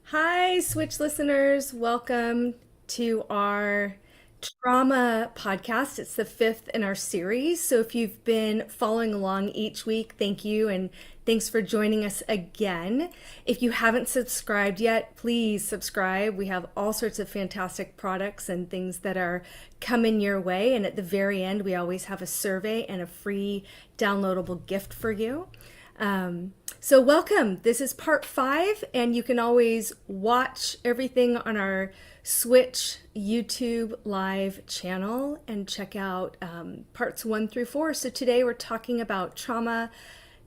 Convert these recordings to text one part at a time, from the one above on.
Hi, Switch listeners. Welcome to our trauma podcast. It's the fifth in our series. So if you've been following along each week, thank you. And thanks for joining us again. If you haven't subscribed yet, please subscribe. We have all sorts of fantastic products and things that are coming your way. And at the very end, we always have a survey and a free downloadable gift for you. So welcome. This is part 5, and you can always watch everything on our Switch YouTube live channel and check out parts 1 through 4. So today we're talking about trauma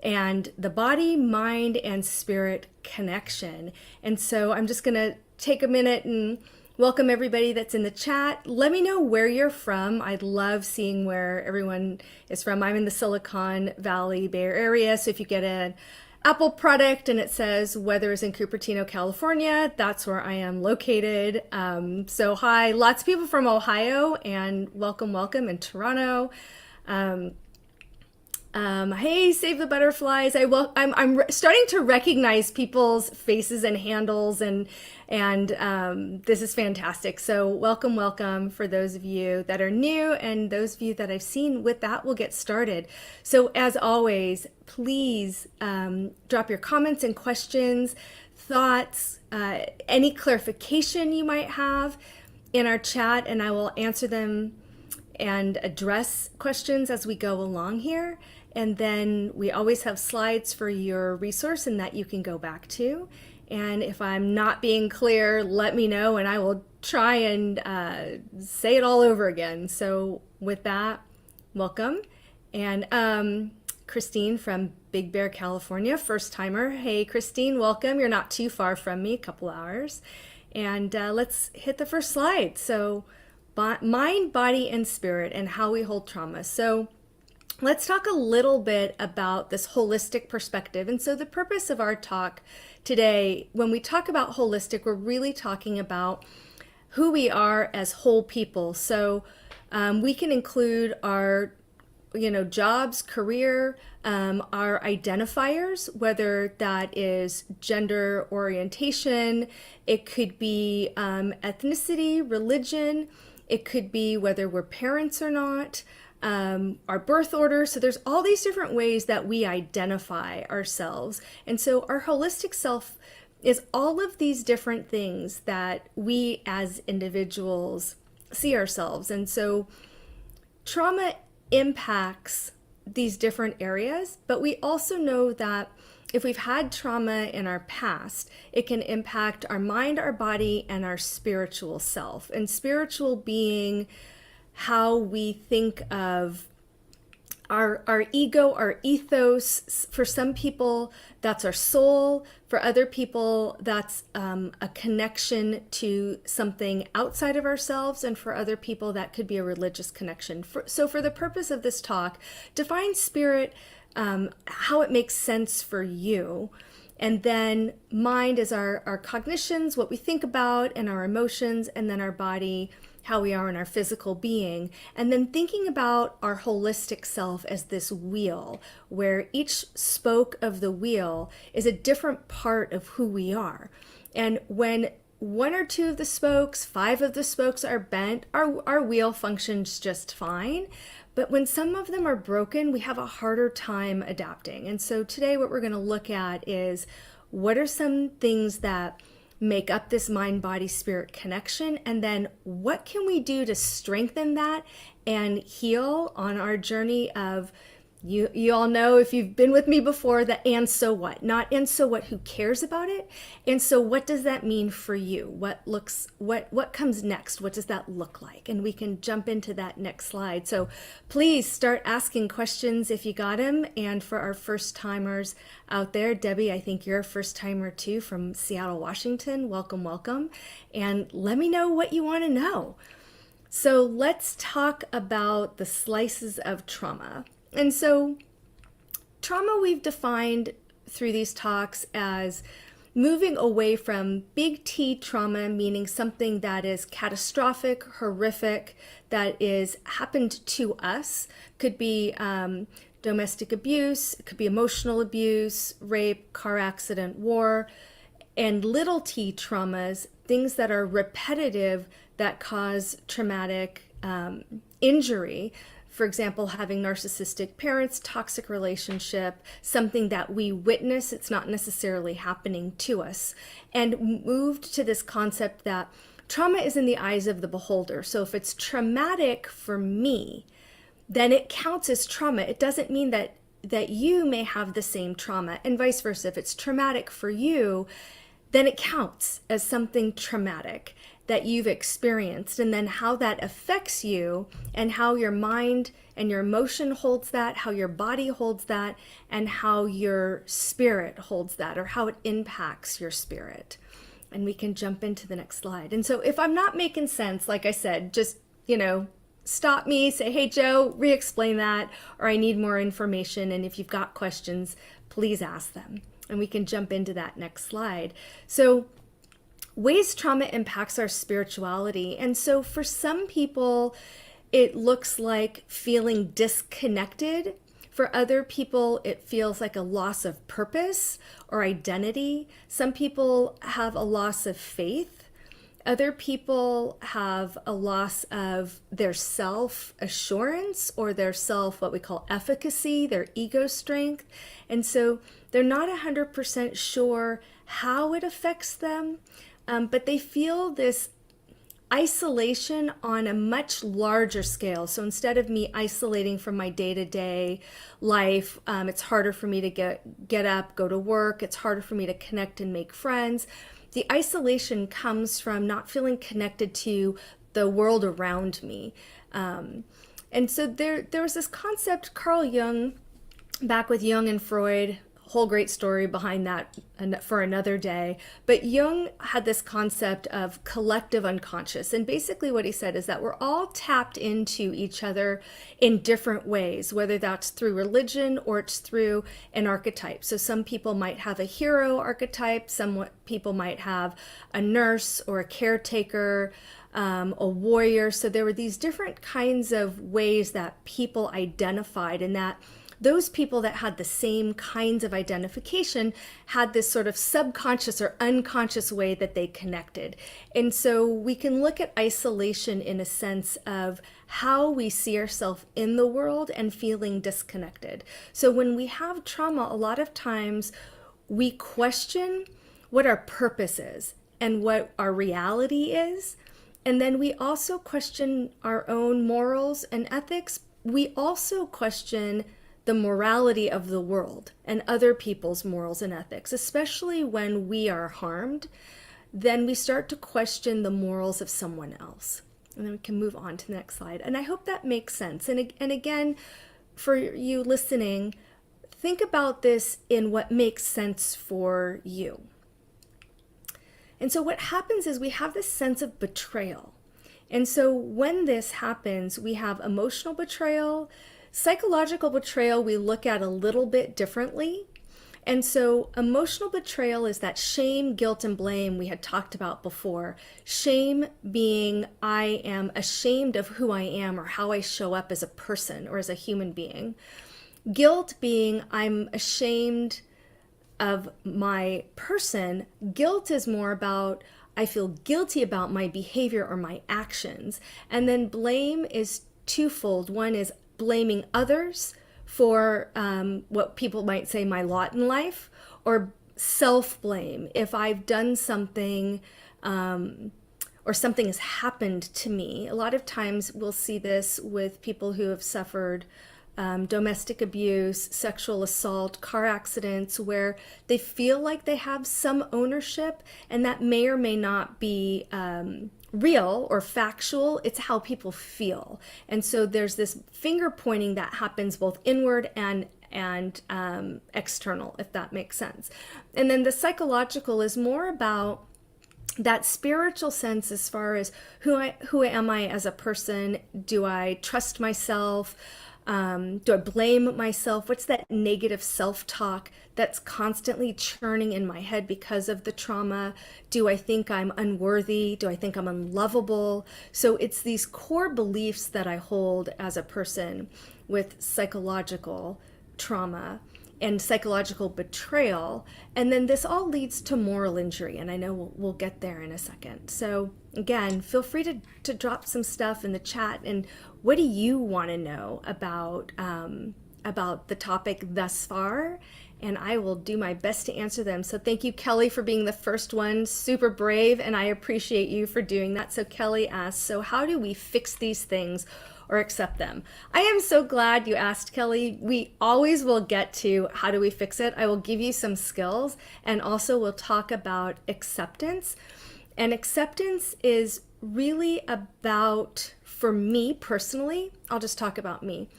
and the body, mind, and spirit connection. And so I'm just going to take a minute and welcome everybody that's in the chat. Let me know where you're from. I'd love seeing where everyone is from. I'm in the Silicon Valley Bay Area, so if you get an Apple product and it says weather is in Cupertino, California, that's where I am located. So hi, lots of people from Ohio, and welcome in Toronto. Hey, Save the Butterflies. I'm starting to recognize people's faces and handles, and this is fantastic. So welcome for those of you that are new and those of you that I've seen. With that, we'll get started. So as always, please drop your comments and questions, thoughts, any clarification you might have in our chat, and I will answer them and address questions as we go along here. And then we always have slides for your resource and that you can go back to. And if I'm not being clear, let me know and I will try and say it all over again. So with that, welcome. And Christine from Big Bear, California, first timer. Hey, Christine, welcome. You're not too far from me, a couple hours. And let's hit the first slide. So, mind, body, and spirit, and how we hold trauma. So, let's talk a little bit about this holistic perspective. And so the purpose of our talk today, when we talk about holistic, we're really talking about who we are as whole people. So we can include our jobs, career, our identifiers, whether that is gender orientation, it could be ethnicity, religion, it could be whether we're parents or not, our birth order. So there's all these different ways that we identify ourselves. And so our holistic self is all of these different things that we as individuals see ourselves. And so trauma impacts these different areas, but we also know that if we've had trauma in our past, it can impact our mind, our body, and our spiritual self. And spiritual being how we think of our ego, our ethos. For some people, that's our soul. For other people, that's a connection to something outside of ourselves. And for other people, that could be a religious connection. So for the purpose of this talk, define spirit, how it makes sense for you. And then mind is our cognitions, what we think about, and our emotions, and then our body, how we are in our physical being. And then thinking about our holistic self as this wheel, where each spoke of the wheel is a different part of who we are. And when one or two of the spokes, five of the spokes are bent, our wheel functions just fine. But when some of them are broken, we have a harder time adapting. And so today what we're going to look at is what are some things that make up this mind, body, spirit connection, and then what can we do to strengthen that and heal on our journey of, you all know, if you've been with me before, the and so what, not and so what, who cares about it, and so what does that mean for you? What comes next? What does that look like? And we can jump into that next slide. So please start asking questions if you got them. And for our first timers out there, Debbie, I think you're a first timer too, from Seattle, Washington. Welcome, welcome. And let me know what you want to know. So let's talk about the slices of trauma. And so trauma we've defined through these talks as moving away from big T trauma, meaning something that is catastrophic, horrific, that is happened to us. Could be domestic abuse, it could be emotional abuse, rape, car accident, war, and little T traumas, things that are repetitive that cause traumatic injury. For example, having narcissistic parents, toxic relationship, something that we witness, it's not necessarily happening to us. And moved to this concept that trauma is in the eyes of the beholder. So if it's traumatic for me, then it counts as trauma. It doesn't mean that you may have the same trauma, and vice versa. If it's traumatic for you, then it counts as something traumatic that you've experienced, and then how that affects you and how your mind and your emotion holds that, how your body holds that, and how your spirit holds that, or how it impacts your spirit. And we can jump into the next slide. And so if I'm not making sense, like I said, just, stop me, say, hey, Joe, re-explain that, or I need more information. And if you've got questions, please ask them. And we can jump into that next slide. So ways trauma impacts our spirituality. And so for some people, it looks like feeling disconnected. For other people, it feels like a loss of purpose or identity. Some people have a loss of faith. Other people have a loss of their self-assurance or their what we call efficacy, their ego strength. And so they're not 100% sure how it affects them. But they feel this isolation on a much larger scale. So instead of me isolating from my day-to-day life, it's harder for me to get up, go to work. It's harder for me to connect and make friends. The isolation comes from not feeling connected to the world around me. And And so there was this concept, Carl Jung, back with Jung and Freud, whole great story behind that for another day. But Jung had this concept of collective unconscious. And basically what he said is that we're all tapped into each other in different ways, whether that's through religion or it's through an archetype. So some people might have a hero archetype, some people might have a nurse or a caretaker, a warrior. So there were these different kinds of ways that people identified, and that those people that had the same kinds of identification had this sort of subconscious or unconscious way that they connected. And so we can look at isolation in a sense of how we see ourselves in the world and feeling disconnected. So when we have trauma, a lot of times we question what our purpose is and what our reality is. And then we also question our own morals and ethics. We also question the morality of the world and other people's morals and ethics, especially when we are harmed. Then we start to question the morals of someone else. And then we can move on to the next slide. And I hope that makes sense. And again, for you listening, think about this in what makes sense for you. And so what happens is we have this sense of betrayal. And so when this happens, we have emotional betrayal. Psychological betrayal we look at a little bit differently. And so emotional betrayal is that shame, guilt, and blame we had talked about before. Shame being I am ashamed of who I am or how I show up as a person or as a human being. Guilt being I'm ashamed of my person. Guilt is more about I feel guilty about my behavior or my actions. And then blame is twofold. One is blaming others for what people might say my lot in life, or self-blame if I've done something or something has happened to me. A lot of times we'll see this with people who have suffered domestic abuse, sexual assault, car accidents, where they feel like they have some ownership, and that may or may not be real or factual. It's how people feel. And so there's this finger pointing that happens both inward and external, if that makes sense. And then the psychological is more about that spiritual sense as far as who am I as a person? Do I trust myself? Do I blame myself? What's that negative self-talk that's constantly churning in my head because of the trauma? Do I think I'm unworthy? Do I think I'm unlovable? So it's these core beliefs that I hold as a person with psychological trauma and psychological betrayal. And then this all leads to moral injury. And I know we'll get there in a second. So again, feel free to drop some stuff in the chat. And what do you want to know about the topic thus far? And I will do my best to answer them. So thank you, Kelly, for being the first one. Super brave. And I appreciate you for doing that. So Kelly asks, so how do we fix these things or accept them? I am so glad you asked, Kelly. We always will get to how do we fix it. I will give you some skills, and also we'll talk about acceptance. And acceptance is really about, for me personally, I'll just talk about me,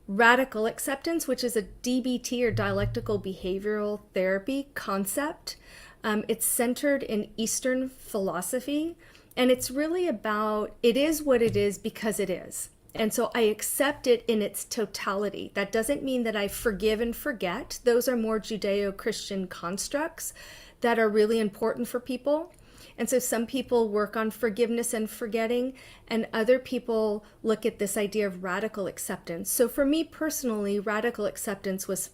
radical acceptance, which is a DBT or dialectical behavioral therapy concept. It's centered in Eastern philosophy, and it's really about it is what it is because it is. And so I accept it in its totality. That doesn't mean that I forgive and forget. Those are more Judeo-Christian constructs that are really important for people. And so some people work on forgiveness and forgetting, and other people look at this idea of radical acceptance. So for me personally, radical acceptance was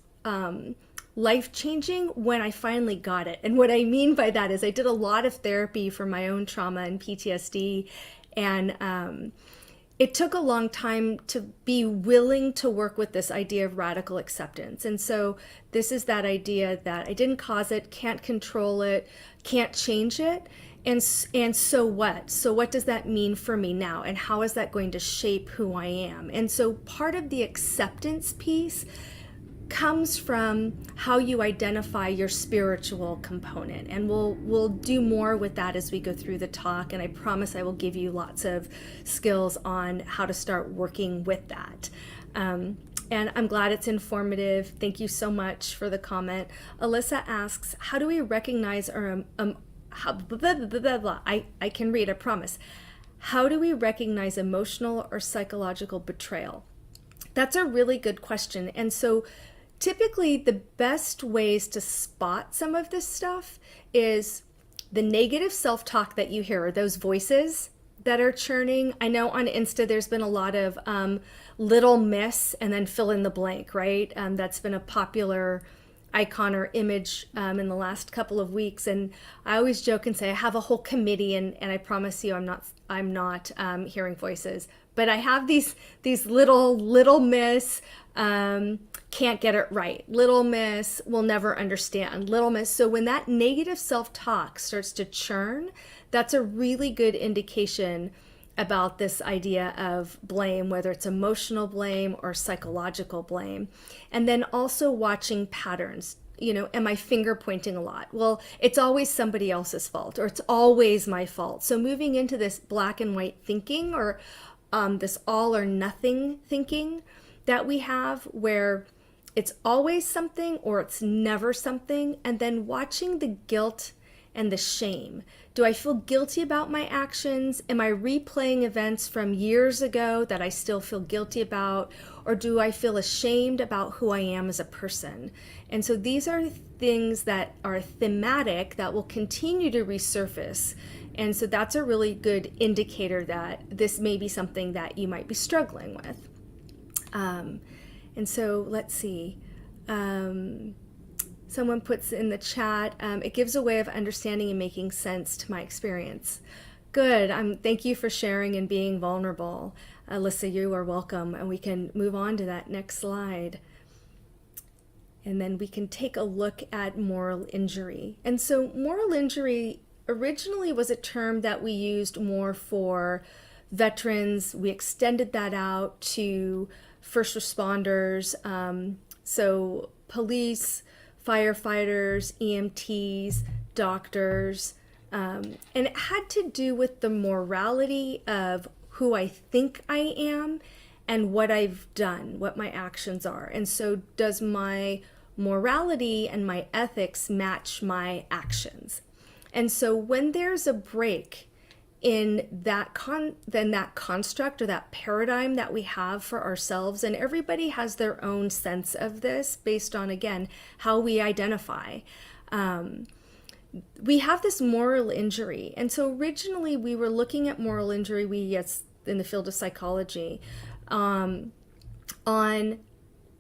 life-changing when I finally got it. And what I mean by that is I did a lot of therapy for my own trauma and PTSD, and it took a long time to be willing to work with this idea of radical acceptance. And so this is that idea that I didn't cause it, can't control it, can't change it. And so what? So what does that mean for me now? And how is that going to shape who I am? And so part of the acceptance piece comes from how you identify your spiritual component. And we'll do more with that as we go through the talk, and I promise I will give you lots of skills on how to start working with that. And I'm glad it's informative. Thank you so much for the comment. Alyssa asks, how do we recognize or how, blah, blah, blah, blah, blah. I can read, I promise. How do we recognize emotional or psychological betrayal? That's a really good question. And so typically the best ways to spot some of this stuff is the negative self-talk that you hear, or those voices that are churning. I know on Insta there's been a lot of little miss and then fill in the blank, right? That's been a popular icon or image in the last couple of weeks. And I always joke and say I have a whole committee, and I promise you I'm not hearing voices. But I have these little miss, can't get it right. Little miss, will never understand. Little miss. So when that negative self-talk starts to churn, that's a really good indication about this idea of blame, whether it's emotional blame or psychological blame. And then also watching patterns. You know, am I finger pointing a lot? Well, it's always somebody else's fault, or it's always my fault. So moving into this black and white thinking, or this all or nothing thinking that we have, where it's always something or it's never something, and then watching the guilt and the shame. Do I feel guilty about my actions? Am I replaying events from years ago that I still feel guilty about? Or do I feel ashamed about who I am as a person? And so these are things that are thematic that will continue to resurface. And so that's a really good indicator that this may be something that you might be struggling with. And so let's see. Someone puts in the chat, it gives a way of understanding and making sense to my experience. Good. Thank you for sharing and being vulnerable. Alyssa, you are welcome. And we can move on to that next slide. And then we can take a look at moral injury. And so moral injury originally was a term that we used more for veterans. We extended that out to first responders, so police, firefighters, EMTs, doctors, and it had to do with the morality of who I think I am and what I've done, what my actions are. And so does my morality and my ethics match my actions? And so when there's a break in that construct or that paradigm that we have for ourselves, and everybody has their own sense of this based on, again, how we identify. We have this moral injury. And so originally we were looking at moral injury, in the field of psychology, on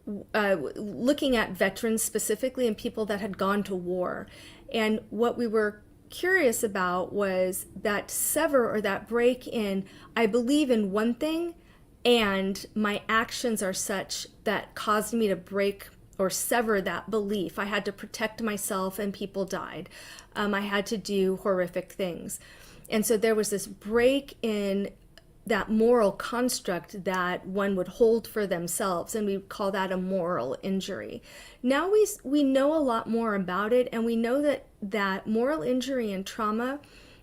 looking at veterans specifically and people that had gone to war. And what we were curious about was that sever, or that break in, I believe in one thing and my actions are such that caused me to break or sever that belief. I had to protect myself and people died. I had to do horrific things. And so there was this break in that moral construct that one would hold for themselves, and we call that a moral injury. Now we know a lot more about it, and we know that moral injury and trauma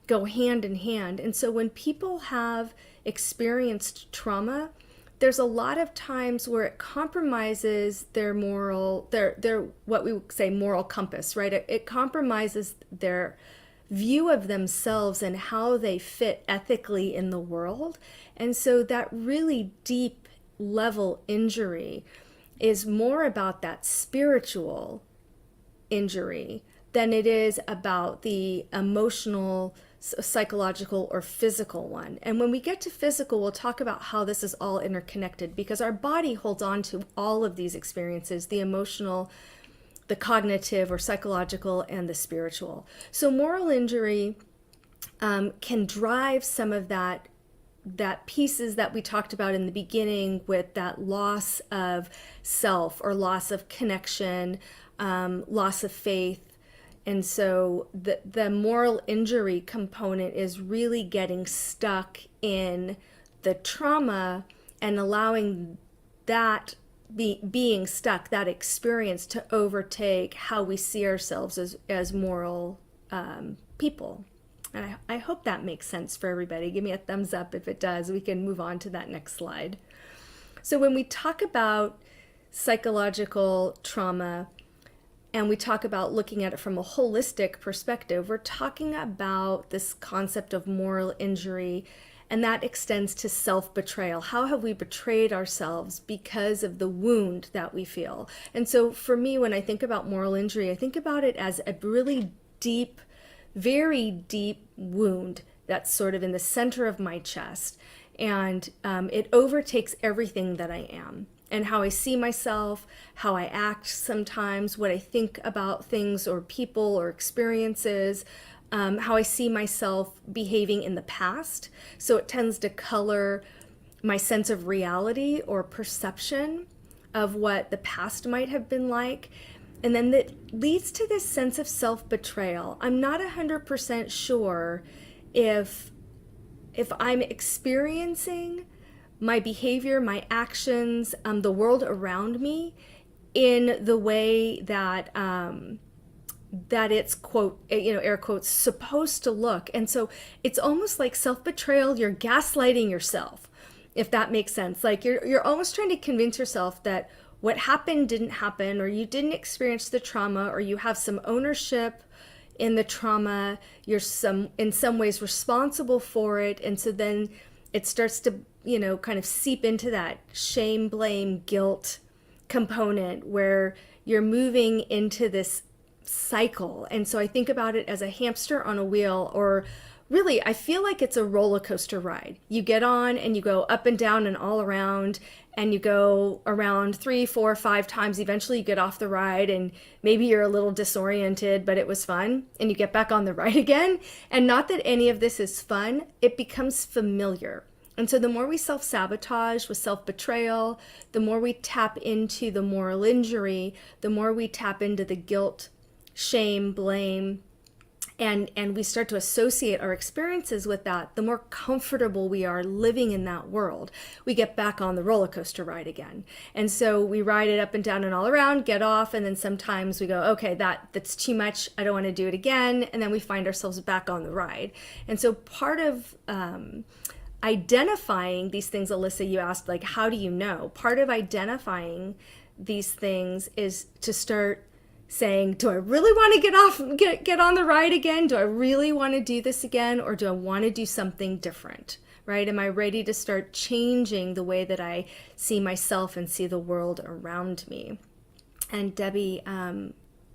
go hand in hand. And so when people have experienced trauma, there's a lot of times where it compromises their what we would say moral compass, right? It compromises their view of themselves and how they fit ethically in the world. And so that really deep level injury is more about that spiritual injury than it is about the emotional, psychological, or physical one. And when we get to physical, we'll talk about how this is all interconnected, because our body holds on to all of these experiences, the emotional, the cognitive or psychological, and the spiritual. So moral injury can drive some of that pieces that we talked about in the beginning, with that loss of self or loss of connection, loss of faith. And so the moral injury component is really getting stuck in the trauma and allowing that being stuck, that experience to overtake how we see ourselves as moral people. And I hope that makes sense for everybody. Give me a thumbs up if it does. We can move on to that next slide. So when we talk about psychological trauma and we talk about looking at it from a holistic perspective, we're talking about this concept of moral injury, and that extends to self-betrayal. How have we betrayed ourselves because of the wound that we feel? And so for me, when I think about moral injury, I think about it as a really deep, very deep wound that's sort of in the center of my chest. And it overtakes everything that I am, and how I see myself, how I act sometimes, what I think about things or people or experiences, how I see myself behaving in the past. So it tends to color my sense of reality or perception of what the past might have been like. And then that leads to this sense of self-betrayal. I'm not 100% sure if I'm experiencing my behavior, my actions, the world around me in the way that that it's, quote, air quotes, supposed to look. And so it's almost like self-betrayal. You're gaslighting yourself, if that makes sense. Like you're almost trying to convince yourself that what happened didn't happen, or you didn't experience the trauma, or you have some ownership in the trauma. You're in some ways responsible for it. And so then it starts to, kind of seep into that shame, blame, guilt component where you're moving into this cycle. And so I think about it as a hamster on a wheel, or really, I feel like it's a roller coaster ride. You get on and you go up and down and all around, and you go around 3, 4, 5 times. Eventually you get off the ride and maybe you're a little disoriented, but it was fun, and you get back on the ride again. And not that any of this is fun, it becomes familiar. And so the more we self-sabotage with self-betrayal, the more we tap into the moral injury, the more we tap into the guilt, shame, blame, and we start to associate our experiences with that, the more comfortable we are living in that world. We get back on the roller coaster ride again. And so we ride it up and down and all around, get off, and then sometimes we go, okay, that's too much, I don't want to do it again, and then we find ourselves back on the ride. And so part of identifying these things, Alyssa, you asked, like, how do you know? Part of identifying these things is to start saying, do I really want to get on the ride again? Do I really want to do this again? Or do I want to do something different, right? Am I ready to start changing the way that I see myself and see the world around me? And Debbie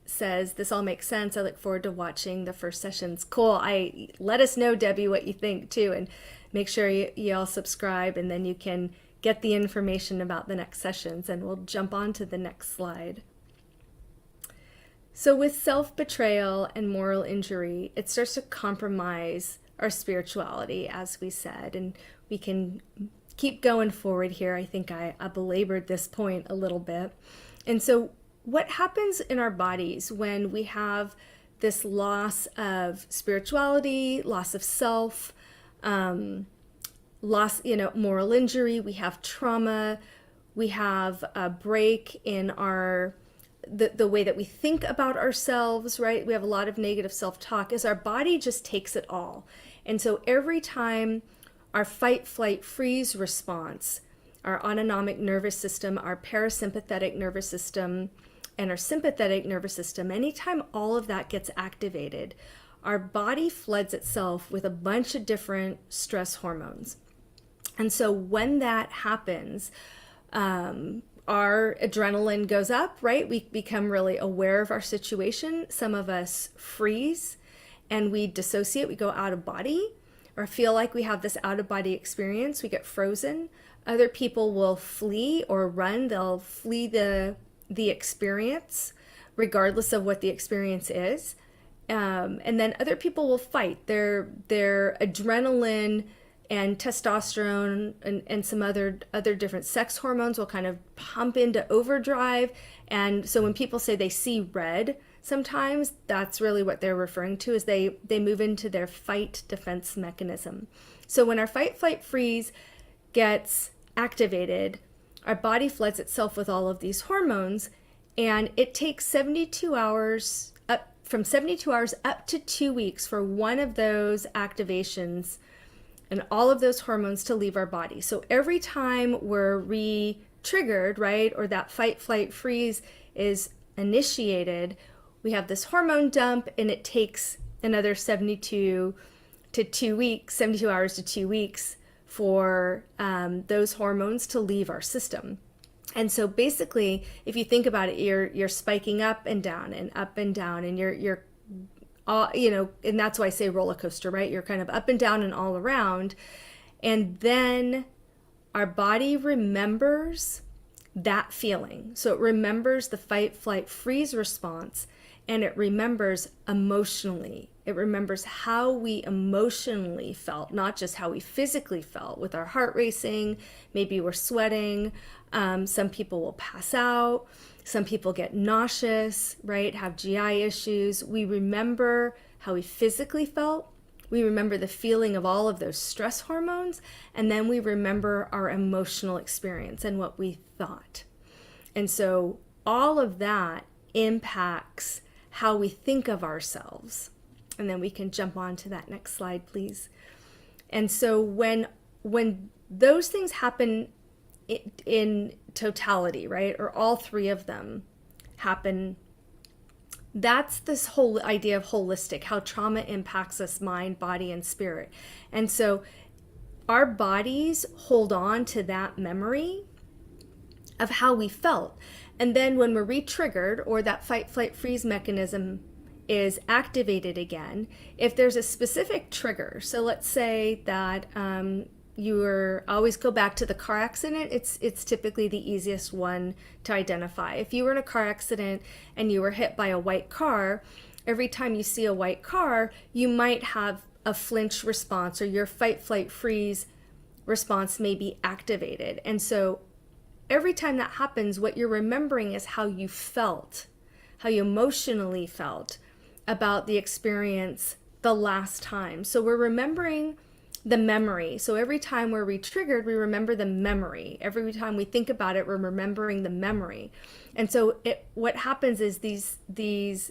says, this all makes sense. I look forward to watching the first sessions. Cool. Let us know, Debbie, what you think too. And make sure you all subscribe, and then you can get the information about the next sessions. And we'll jump on to the next slide. So with self-betrayal and moral injury, it starts to compromise our spirituality, as we said, and we can keep going forward here. I think I belabored this point a little bit. And so what happens in our bodies when we have this loss of spirituality, loss of self, loss, moral injury, we have trauma, we have a break in our the way that we think about ourselves, right? We have a lot of negative self-talk, as our body just takes it all. And so every time our fight, flight, freeze response, our autonomic nervous system, our parasympathetic nervous system, and our sympathetic nervous system, anytime all of that gets activated, our body floods itself with a bunch of different stress hormones. And so when that happens, our adrenaline goes up, right? We become really aware of our situation. Some of us freeze and we dissociate, we go out of body, or feel like we have this out of body experience. We get frozen. Other people will flee or run. They'll flee the experience, regardless of what the experience is. And then other people will fight. Their adrenaline and testosterone and some other different sex hormones will kind of pump into overdrive. And so when people say they see red, sometimes that's really what they're referring to, is they move into their fight defense mechanism. So when our fight, flight, freeze gets activated, our body floods itself with all of these hormones, and it takes 72 hours up from 72 hours up to 2 weeks for one of those activations and all of those hormones to leave our body. So every time we're re-triggered, right, or that fight, flight, freeze is initiated, we have this hormone dump, and it takes another 72 hours to 2 weeks for those hormones to leave our system. And so basically, if you think about it, you're spiking up and down and up and down, and you're all, and that's why I say roller coaster, right? You're kind of up and down and all around. And then our body remembers that feeling. So it remembers the fight, flight, freeze response, and it remembers emotionally. It remembers how we emotionally felt, not just how we physically felt with our heart racing. Maybe we're sweating. Some people will pass out. Some people get nauseous, right? Have GI issues. We remember how we physically felt. We remember the feeling of all of those stress hormones. And then we remember our emotional experience and what we thought. And so all of that impacts how we think of ourselves. And then we can jump on to that next slide, please. And so when those things happen in totality, right, or all three of them happen, that's this whole idea of holistic, how trauma impacts us, mind, body, and spirit. And so our bodies hold on to that memory of how we felt. And then when we're re-triggered, or that fight, flight, freeze mechanism is activated again, if there's a specific trigger, so let's say that you always go back to the car accident. It's typically the easiest one to identify. If you were in a car accident and you were hit by a white car, every time you see a white car, you might have a flinch response, or your fight, flight, freeze response may be activated. And so every time that happens, what you're remembering is how you felt, how you emotionally felt about the experience the last time. So we're remembering the memory. So every time we're re-triggered, we remember the memory. Every time we think about it, we're remembering the memory. And so what happens is the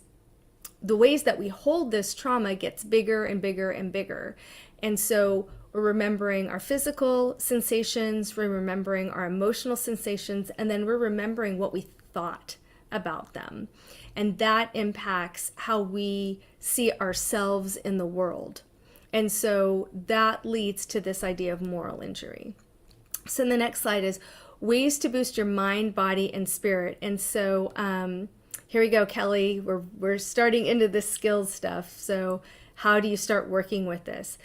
ways that we hold this trauma gets bigger and bigger and bigger. And so we're remembering our physical sensations, we're remembering our emotional sensations, and then we're remembering what we thought about them. And that impacts how we see ourselves in the world. And so that leads to this idea of moral injury. So the next slide is ways to boost your mind, body, and spirit. And so here we go, Kelly. We're starting into the skills stuff. So how do you start working with this?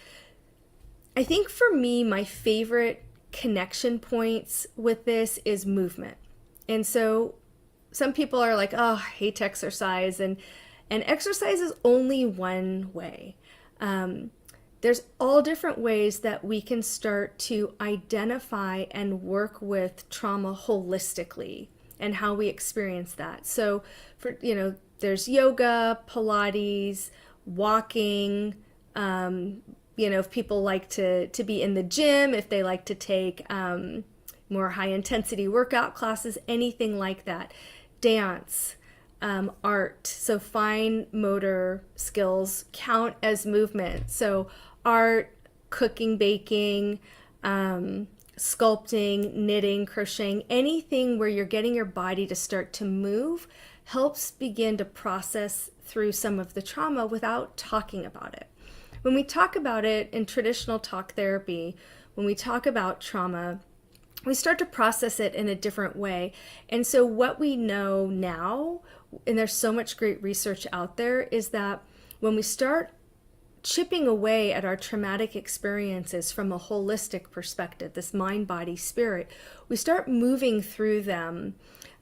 I think for me, my favorite connection points with this is movement. And so some people are like, oh, I hate exercise. And exercise is only one way. There's all different ways that we can start to identify and work with trauma holistically and how we experience that. So there's yoga, Pilates, walking, if people like to be in the gym, if they like to take more high intensity workout classes, anything like that. Dance, art. So fine motor skills count as movement. So art, cooking, baking, sculpting, knitting, crocheting, anything where you're getting your body to start to move helps begin to process through some of the trauma without talking about it. When we talk about it in traditional talk therapy, when we talk about trauma, we start to process it in a different way. And so what we know now, and there's so much great research out there, is that when we start chipping away at our traumatic experiences from a holistic perspective, this mind, body, spirit, we start moving through them,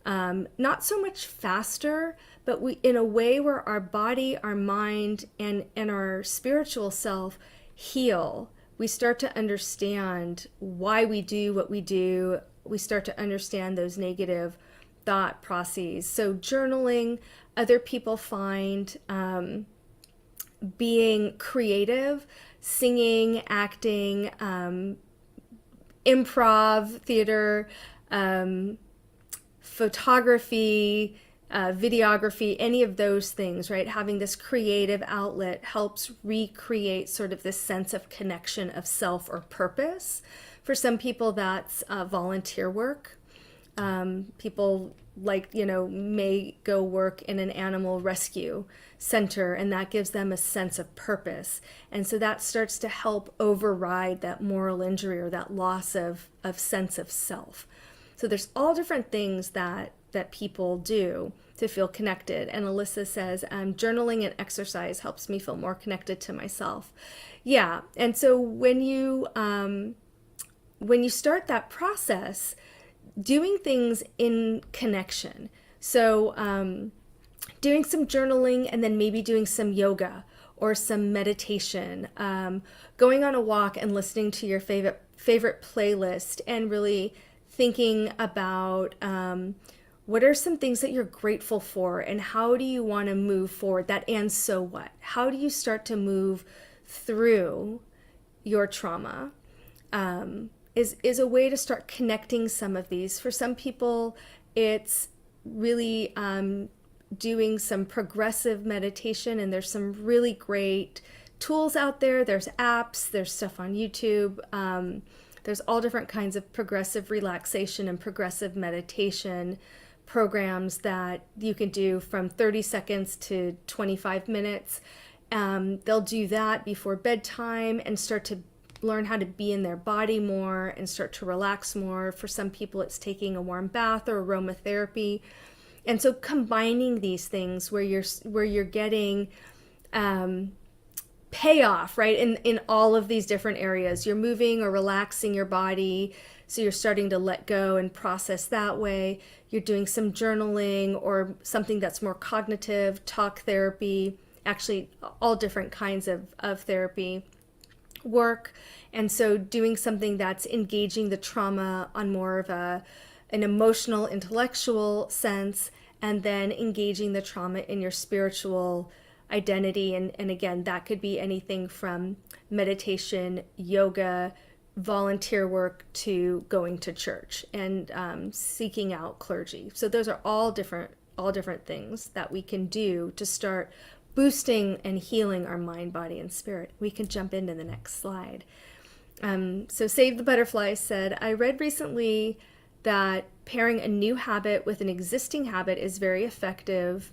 not so much faster, but in a way where our body, our mind, and our spiritual self heal. We start to understand why we do what we do. We start to understand those negative thought processes. So journaling, other people find being creative, singing, acting, improv, theater, photography, videography, any of those things, right? Having this creative outlet helps recreate sort of this sense of connection of self or purpose. For some people, that's volunteer work. People may go work in an animal rescue center, and that gives them a sense of purpose. And so that starts to help override that moral injury or that loss of sense of self. So there's all different things that people do to feel connected. And Alyssa says, journaling and exercise helps me feel more connected to myself. Yeah. And so when you start that process, doing things in connection. So doing some journaling and then maybe doing some yoga or some meditation, going on a walk and listening to your favorite playlist and really thinking about what are some things that you're grateful for and how do you want to move forward, that and so what? How do you start to move through your trauma? Is a way to start connecting some of these. For some people, it's really doing some progressive meditation, and there's some really great tools out there. There's apps, there's stuff on YouTube. There's all different kinds of progressive relaxation and progressive meditation programs that you can do from 30 seconds to 25 minutes. They'll do that before bedtime and start to learn how to be in their body more and start to relax more. For some people, it's taking a warm bath or aromatherapy. And so combining these things where you're getting payoff, right, in all of these different areas. You're moving or relaxing your body, so you're starting to let go and process that way. You're doing some journaling or something that's more cognitive, talk therapy, actually all different kinds of therapy work. And so doing something that's engaging the trauma on more of an emotional, intellectual sense, and then engaging the trauma in your spiritual identity. And again, that could be anything from meditation, yoga, volunteer work, to going to church and seeking out clergy. So those are all different things that we can do to start boosting and healing our mind, body, and spirit. We can jump into the next slide. So Save the Butterfly said, I read recently that pairing a new habit with an existing habit is a very effective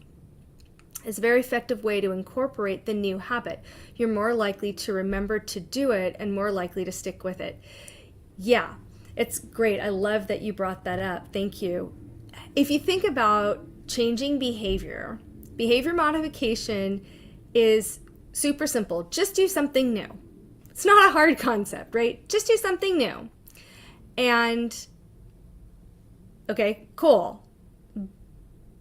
way to incorporate the new habit. You're more likely to remember to do it and more likely to stick with it. Yeah, it's great. I love that you brought that up. Thank you. If you think about changing behavior modification is super simple. Just do something new. It's not a hard concept, right? Just do something new. And okay, cool.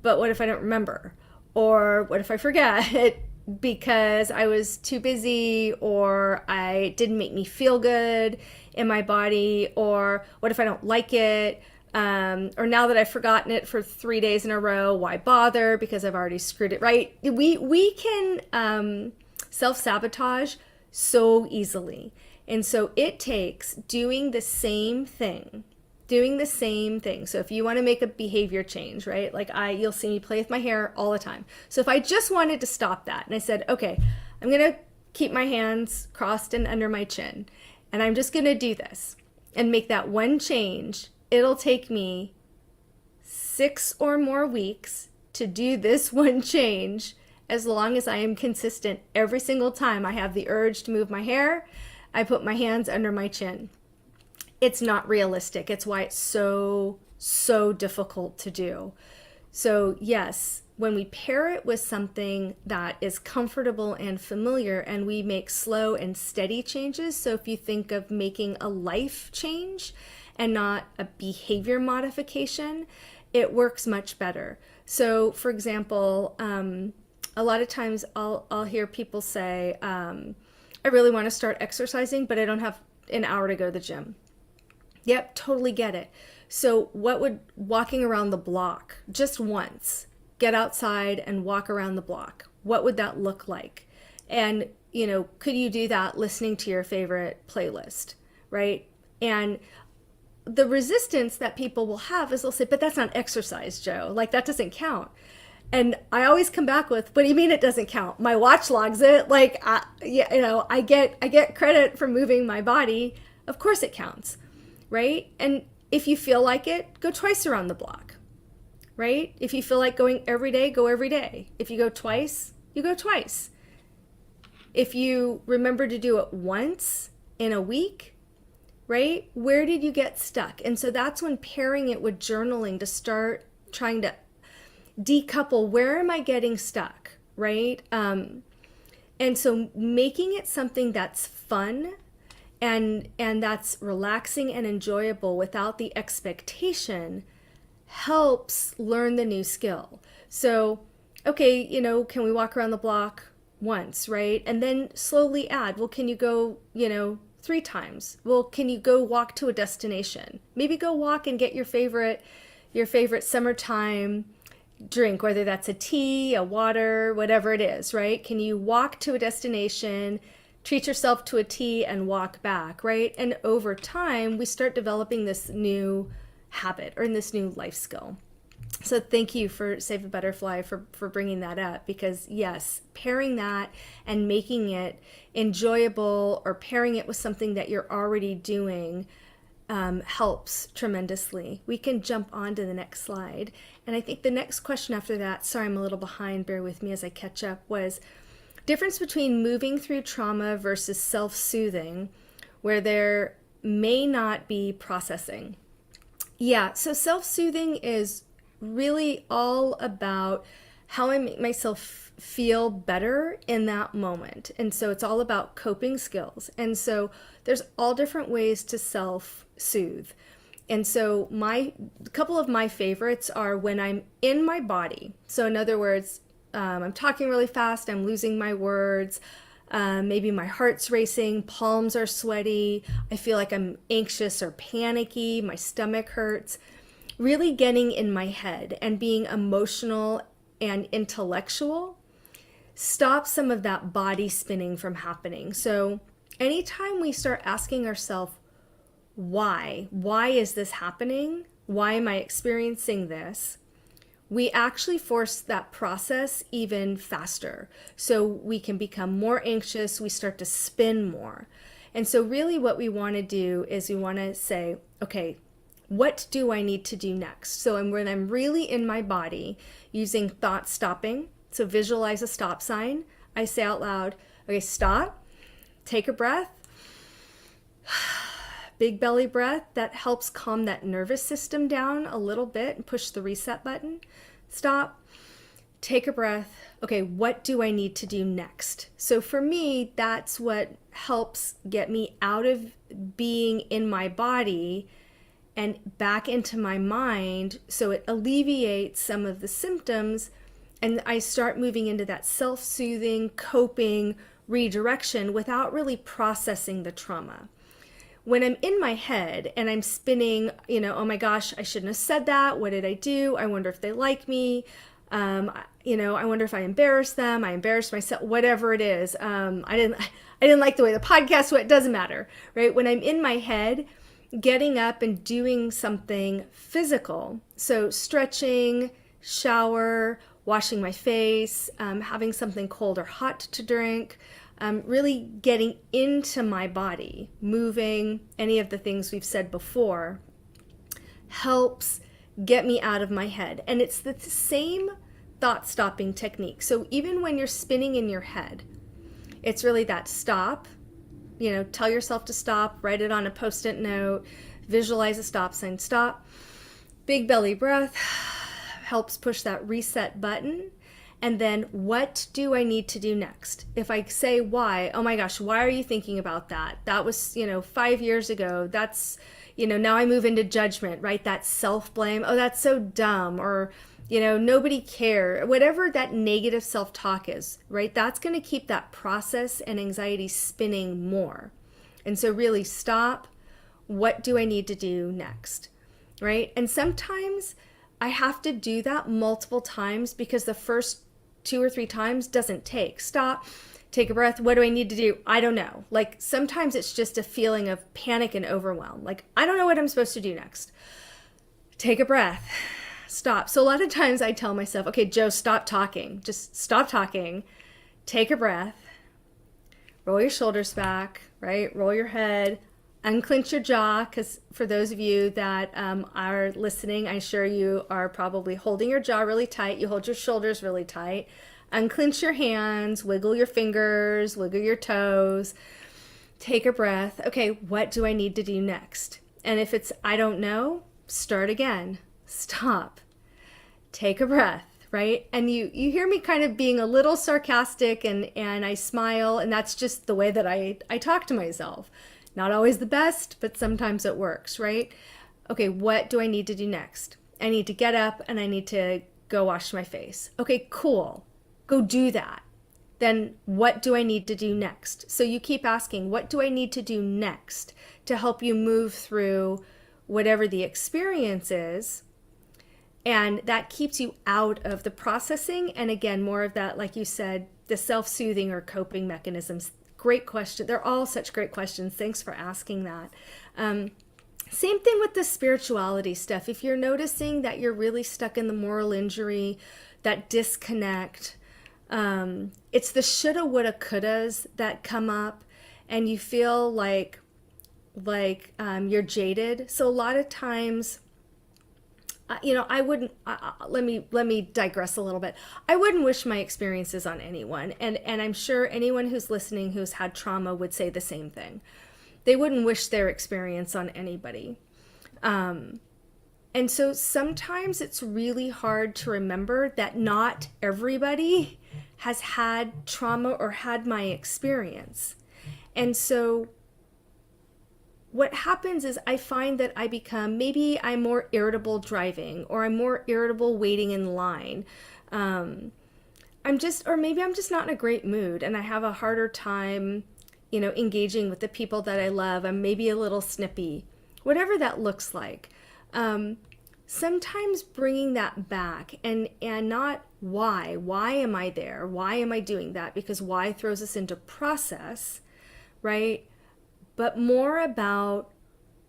But what if I don't remember? Or what if I forget because I was too busy, or I didn't make me feel good in my body? Or what if I don't like it? Or now that I've forgotten it for 3 days in a row, why bother? Because I've already screwed it, right? We can self-sabotage so easily. And so it takes doing the same thing. So if you want to make a behavior change, right? Like you'll see me play with my hair all the time. So if I just wanted to stop that and I said, okay, I'm going to keep my hands crossed and under my chin, and I'm just going to do this and make that one change, it'll take me 6 or more weeks to do this one change, as long as I am consistent. Every single time I have the urge to move my hair, I put my hands under my chin. It's not realistic. It's why it's so difficult to do. So yes, when we pair it with something that is comfortable and familiar, and we make slow and steady changes. So if you think of making a life change and not a behavior modification, it works much better. So for example, a lot of times I'll hear people say, I really want to start exercising, but I don't have an hour to go to the gym. Yep, totally get it. So what would walking around the block just once, get outside and walk around the block, what would that look like? And, could you do that listening to your favorite playlist, right? And the resistance that people will have is they'll say, but that's not exercise, Joe. Like, that doesn't count. And I always come back with, what do you mean it doesn't count? My watch logs it. Like, I get credit for moving my body. Of course it counts, right? And if you feel like it, go twice around the block, right? If you feel like going every day, go every day. If you go twice, you go twice. If you remember to do it once in a week, right? Where did you get stuck? And so that's when pairing it with journaling to start trying to decouple, where am I getting stuck, right? And so making it something that's fun and that's relaxing and enjoyable without the expectation helps learn the new skill. So, okay, can we walk around the block once, right? And then slowly add, well, can you go, 3 times? Well, can you go walk to a destination? Maybe go walk and get your favorite summertime drink, whether that's a tea, a water, whatever it is, right? Can you walk to a destination, treat yourself to a tea and walk back, right? And over time, we start developing this new habit or this new life skill. So thank you for Save a Butterfly for bringing that up, because yes, pairing that and making it enjoyable or pairing it with something that you're already doing helps tremendously. We can jump on to the next slide. And I think the next question after that, sorry, I'm a little behind, bear with me as I catch up, was difference between moving through trauma versus self-soothing, where there may not be processing. Yeah, so self-soothing is really all about how I make myself feel better in that moment. And so it's all about coping skills. And so there's all different ways to self-soothe. And so a couple of my favorites are when I'm in my body. So in other words, I'm talking really fast, I'm losing my words, maybe my heart's racing, palms are sweaty, I feel like I'm anxious or panicky, my stomach hurts. Really getting in my head and being emotional and intellectual stops some of that body spinning from happening. So anytime we start asking ourselves, why is this happening? Why am I experiencing this? We actually force that process even faster. So we can become more anxious, we start to spin more. And so really what we want to do is we want to say, okay, what do I need to do next? So when I'm really in my body, using thought stopping, so visualize a stop sign, I say out loud, okay, stop, take a breath, big belly breath, that helps calm that nervous system down a little bit and push the reset button. Stop, take a breath, okay, what do I need to do next? So for me, that's what helps get me out of being in my body and back into my mind, so it alleviates some of the symptoms, and I start moving into that self-soothing, coping, redirection without really processing the trauma. When I'm in my head and I'm spinning, oh my gosh, I shouldn't have said that, what did I do? I wonder if they like me, I wonder if I embarrassed them, I embarrassed myself, whatever it is. I didn't like the way the podcast went, it doesn't matter, right? When I'm in my head, getting up and doing something physical, so stretching, shower, washing my face, having something cold or hot to drink, really getting into my body, moving, any of the things we've said before, helps get me out of my head. And it's the same thought stopping technique. So even when you're spinning in your head, it's really that stop. Tell yourself to stop, write it on a Post-it note, visualize a stop sign, stop. Big belly breath helps push that reset button. And then what do I need to do next? If I say why, oh my gosh, why are you thinking about that? That was, 5 years ago. That's, now I move into judgment, right? That self-blame. Oh, that's so dumb. Or, nobody cares. Whatever that negative self-talk is, right? That's going to keep that process and anxiety spinning more. And so really stop. What do I need to do next? Right? And sometimes I have to do that multiple times because the first 2 or 3 times doesn't take. Stop, Take a breath. What do I need to do? I don't know. Like sometimes it's just a feeling of panic and overwhelm. Like I don't know what I'm supposed to do next. Take a breath. Stop. So a lot of times I tell myself, okay, Joe, stop talking. Just stop talking. Take a breath. Roll your shoulders back, right? Roll your head. Unclench your jaw, because for those of you that are listening, I'm sure you are probably holding your jaw really tight. You hold your shoulders really tight. Unclench your hands, wiggle your fingers, wiggle your toes. Take a breath. Okay, what do I need to do next? And if it's, I don't know, start again. Stop. Take a breath, right? And you hear me kind of being a little sarcastic and I smile, and that's just the way that I talk to myself. Not always the best, but sometimes it works, right? Okay, what do I need to do next? I need to get up and I need to go wash my face. Okay, cool. Go do that. Then what do I need to do next? So you keep asking, what do I need to do next to help you move through whatever the experience is? And that keeps you out of the processing. And again, more of that, like you said, the self-soothing or coping mechanisms. Great question. They're all such great questions. Thanks for asking that. Same thing with the spirituality stuff. If you're noticing that you're really stuck in the moral injury, that disconnect, it's the shoulda, woulda, couldas that come up, and you feel like you're jaded. So a lot of times, I wouldn't, let me digress a little bit. I wouldn't wish my experiences on anyone. And I'm sure anyone who's listening who's had trauma would say the same thing. They wouldn't wish their experience on anybody. And so sometimes it's really hard to remember that not everybody has had trauma or had my experience. And so what happens is I find that maybe I'm more irritable driving, or I'm more irritable waiting in line. Maybe I'm just not in a great mood and I have a harder time, engaging with the people that I love. I'm maybe a little snippy, whatever that looks like. Sometimes bringing that back and not why am I there? Why am I doing that? Because why throws us into process, right? But more about,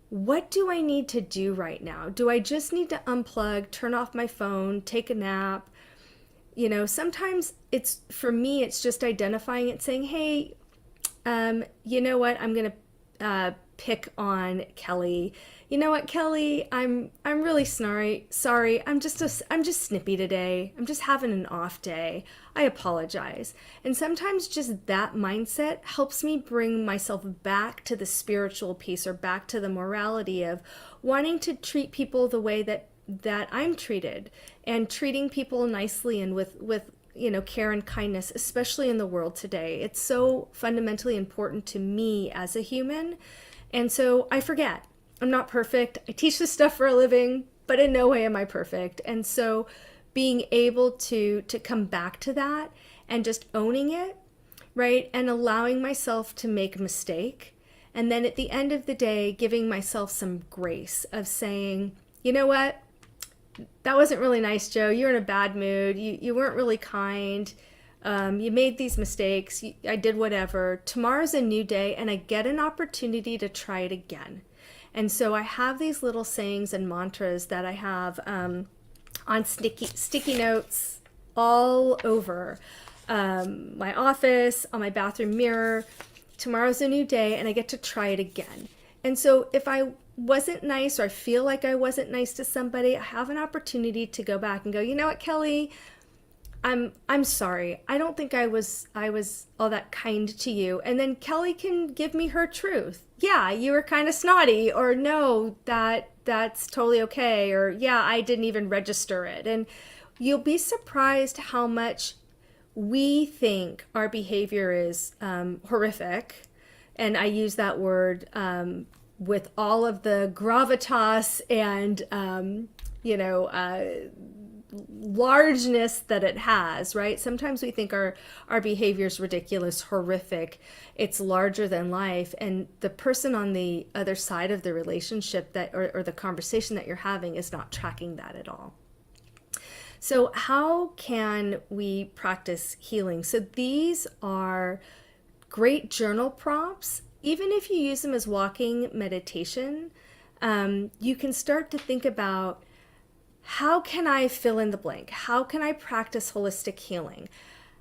what do I need to do right now? Do I just need to unplug, turn off my phone, take a nap? Sometimes for me, it's just identifying it, saying, hey, you know what? I'm going to pick on Kelly. You know what, Kelly? I'm really sorry. I'm just snippy today. I'm just having an off day. I apologize. And sometimes just that mindset helps me bring myself back to the spiritual piece, or back to the morality of wanting to treat people the way that I'm treated, and treating people nicely and with care and kindness, especially in the world today. It's so fundamentally important to me as a human. And so I forget. I'm not perfect. I teach this stuff for a living, but in no way am I perfect. And so being able to come back to that and just owning it, right? And allowing myself to make a mistake. And then at the end of the day, giving myself some grace of saying, you know what? That wasn't really nice, Joe. You're in a bad mood. You weren't really kind. You made these mistakes. I did whatever. Tomorrow's a new day, and I get an opportunity to try it again. And so I have these little sayings and mantras that I have on sticky notes all over my office, on my bathroom mirror. Tomorrow's a new day, and I get to try it again. And so if I wasn't nice, or I feel like I wasn't nice to somebody, I have an opportunity to go back and go, you know what, Kelly? I'm sorry. I don't think I was all that kind to you. And then Kelly can give me her truth. Yeah, you were kind of snotty, or no, that's totally okay, or yeah, I didn't even register it. And you'll be surprised how much we think our behavior is horrific. And I use that word with all of the gravitas and largeness that it has, right? Sometimes we think our behavior is ridiculous, horrific. It's larger than life. And the person on the other side of the relationship or the conversation that you're having is not tracking that at all. So, how can we practice healing? So, these are great journal prompts. Even if you use them as walking meditation, you can start to think about, how can I fill in the blank? How can I practice holistic healing?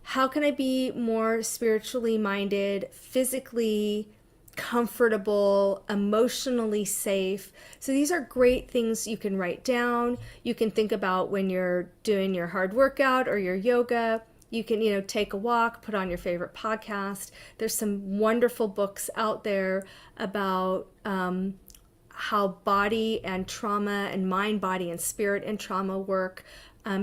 How can I be more spiritually minded, physically comfortable, emotionally safe? So these are great things you can write down. You can think about when you're doing your hard workout or your yoga. You can, take a walk, put on your favorite podcast. There's some wonderful books out there about how body and trauma and mind, body, and spirit and trauma work.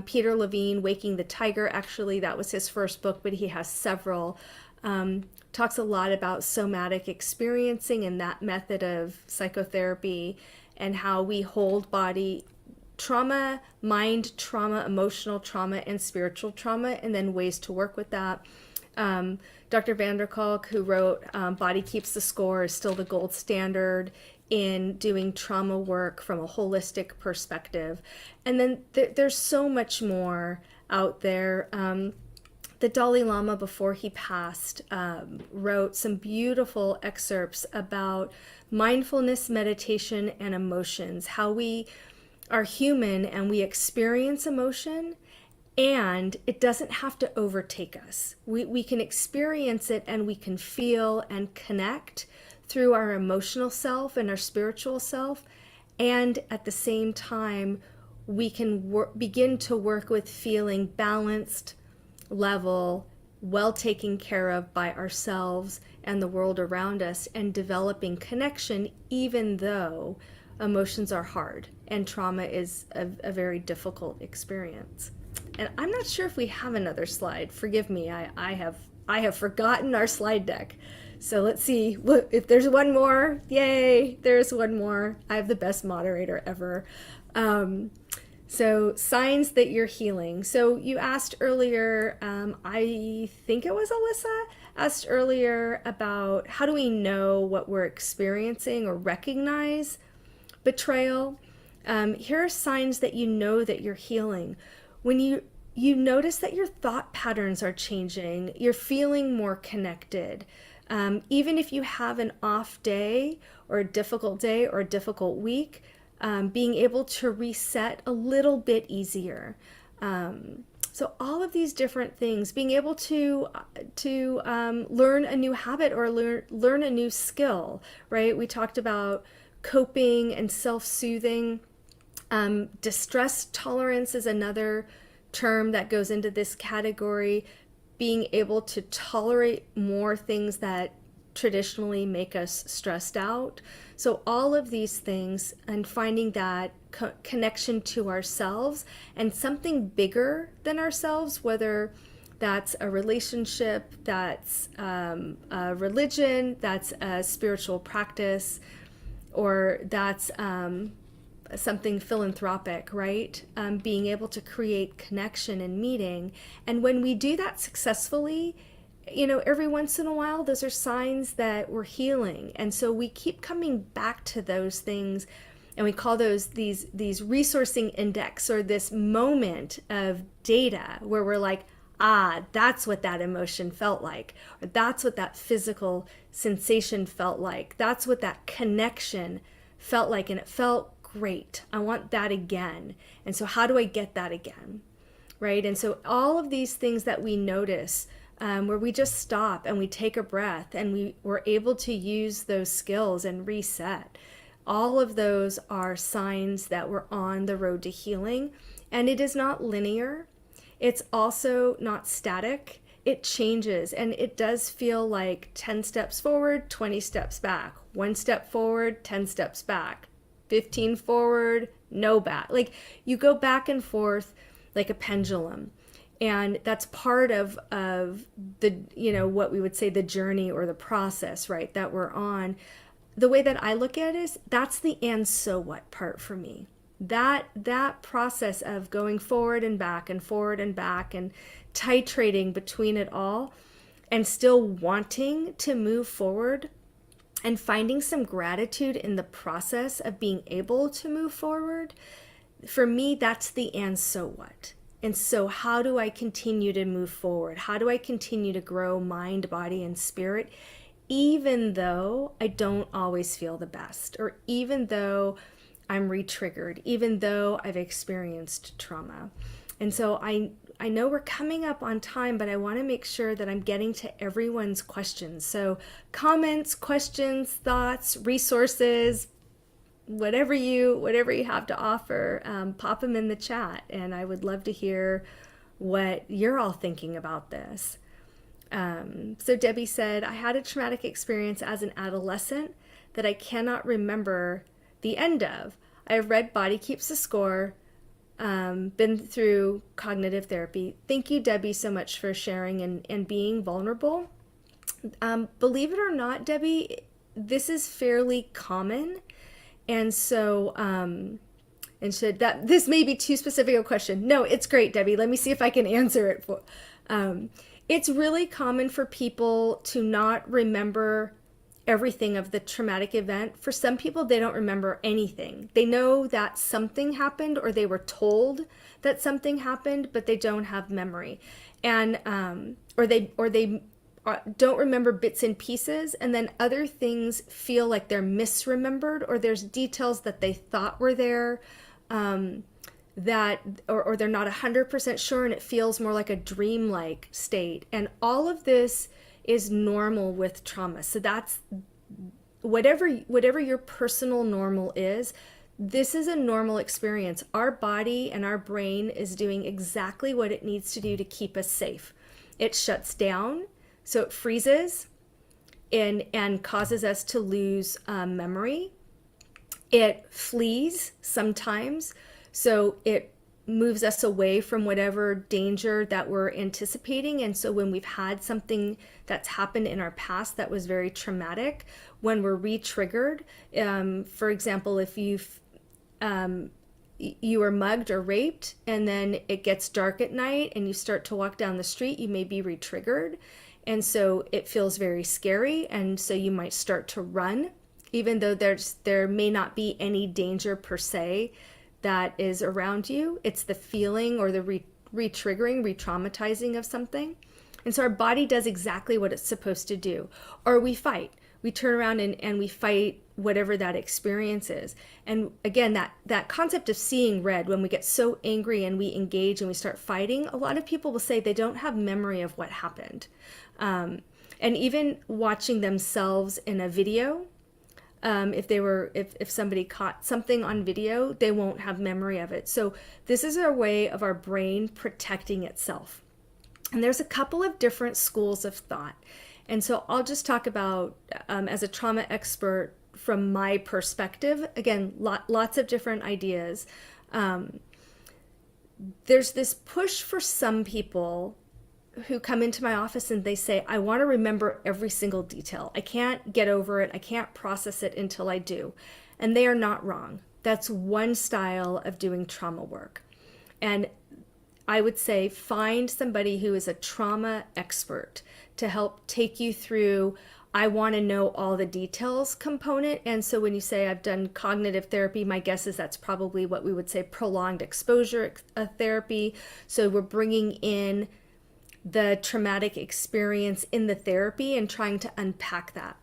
Peter Levine, Waking the Tiger, actually, that was his first book, but he has several. Talks a lot about somatic experiencing and that method of psychotherapy and how we hold body trauma, mind trauma, emotional trauma, and spiritual trauma, and then ways to work with that. Dr. Vanderkolk, who wrote Body Keeps the Score, is still the gold standard in doing trauma work from a holistic perspective. And then there's so much more out there. The Dalai Lama, before he passed, wrote some beautiful excerpts about mindfulness, meditation, and emotions, how we are human and we experience emotion, and it doesn't have to overtake us. We can experience it and we can feel and connect through our emotional self and our spiritual self. And at the same time, we can begin to work with feeling balanced, level, well taken care of by ourselves and the world around us, and developing connection, even though emotions are hard and trauma is a very difficult experience. And I'm not sure if we have another slide. Forgive me, I have forgotten our slide deck. So let's see if there's one more. Yay, there's one more. I have the best moderator ever. So signs that you're healing. So you asked earlier, I think it was Alyssa, asked earlier about how do we know what we're experiencing or recognize betrayal. Here are signs that you know that you're healing. When you notice that your thought patterns are changing, you're feeling more connected. Even if you have an off day or a difficult week, being able to reset a little bit easier. So all of these different things, being able to learn a new habit or learn a new skill, right? We talked about coping and self-soothing. Distress tolerance is another term that goes into this category. Being able to tolerate more things that traditionally make us stressed out. So all of these things, and finding that connection to ourselves and something bigger than ourselves, whether that's a relationship, that's a religion, that's a spiritual practice, or that's something philanthropic, right? Being able to create connection and meeting. And when we do that successfully, every once in a while, those are signs that we're healing. And so we keep coming back to those things, and we call those these resourcing index, or this moment of data where we're like, that's what that emotion felt like, or that's what that physical sensation felt like. That's what that connection felt like, and it felt great. I want that again. And so how do I get that again? Right? And so all of these things that we notice, where we just stop and we take a breath and we're able to use those skills and reset, all of those are signs that we're on the road to healing. And it is not linear. It's also not static. It changes, and it does feel like 10 steps forward, 20 steps back, 1 step forward, 10 steps back, 15 forward, no back. Like, you go back and forth like a pendulum. And that's part of the, what we would say the journey or the process, right, that we're on. The way that I look at it is that's the and so what part for me. That process of going forward and back and forward and back and titrating between it all and still wanting to move forward and finding some gratitude in the process of being able to move forward, for me, that's the and so what. And so, how do I continue to move forward? How do I continue to grow mind, body, and spirit, even though I don't always feel the best, or even though I'm re-triggered, even though I've experienced trauma? And so I know we're coming up on time, but I want to make sure that I'm getting to everyone's questions. So comments, questions, thoughts, resources, whatever you have to offer, pop them in the chat, and I would love to hear what you're all thinking about this. So Debbie said, I had a traumatic experience as an adolescent that I cannot remember the end of. I have read Body Keeps the Score, been through cognitive therapy. Thank you, Debbie, so much for sharing and being vulnerable. Believe it or not, Debbie, this is fairly common. And so, and should that, this may be too specific a question. No, it's great, Debbie. Let me see if I can answer it. It's really common for people to not remember everything of the traumatic event. For some people, they don't remember anything. They know that something happened, or they were told that something happened, but they don't have memory. And, or they don't remember bits and pieces, and then other things feel like they're misremembered, or there's details that they thought were there, that or they're not 100% sure, and it feels more like a dreamlike state. And all of this is normal with trauma. So that's whatever your personal normal is. This is a normal experience. Our body and our brain is doing exactly what it needs to do to keep us safe. It shuts down. So it freezes and causes us to lose memory. It flees sometimes. So it moves us away from whatever danger that we're anticipating. And so when we've had something that's happened in our past that was very traumatic, when we're re-triggered, for example, if you were mugged or raped, and then it gets dark at night and you start to walk down the street, you may be re-triggered. And so it feels very scary. And so you might start to run, even though there may not be any danger per se that is around you. It's the feeling or the re-triggering, re-traumatizing of something. And so our body does exactly what it's supposed to do. Or we fight. We turn around and we fight whatever that experience is. And again, that concept of seeing red, when we get so angry and we engage and we start fighting, a lot of people will say they don't have memory of what happened. And even watching themselves in a video, if somebody caught something on video, they won't have memory of it. So this is a way of our brain protecting itself. And there's a couple of different schools of thought. And so I'll just talk about, as a trauma expert, from my perspective, again, lots of different ideas. There's this push for some people who come into my office and they say, I want to remember every single detail. I can't get over it. I can't process it until I do. And they are not wrong. That's one style of doing trauma work. And I would say find somebody who is a trauma expert to help take you through, I want to know all the details component. And so when you say I've done cognitive therapy, my guess is that's probably what we would say prolonged exposure therapy. So we're bringing in the traumatic experience in the therapy and trying to unpack that.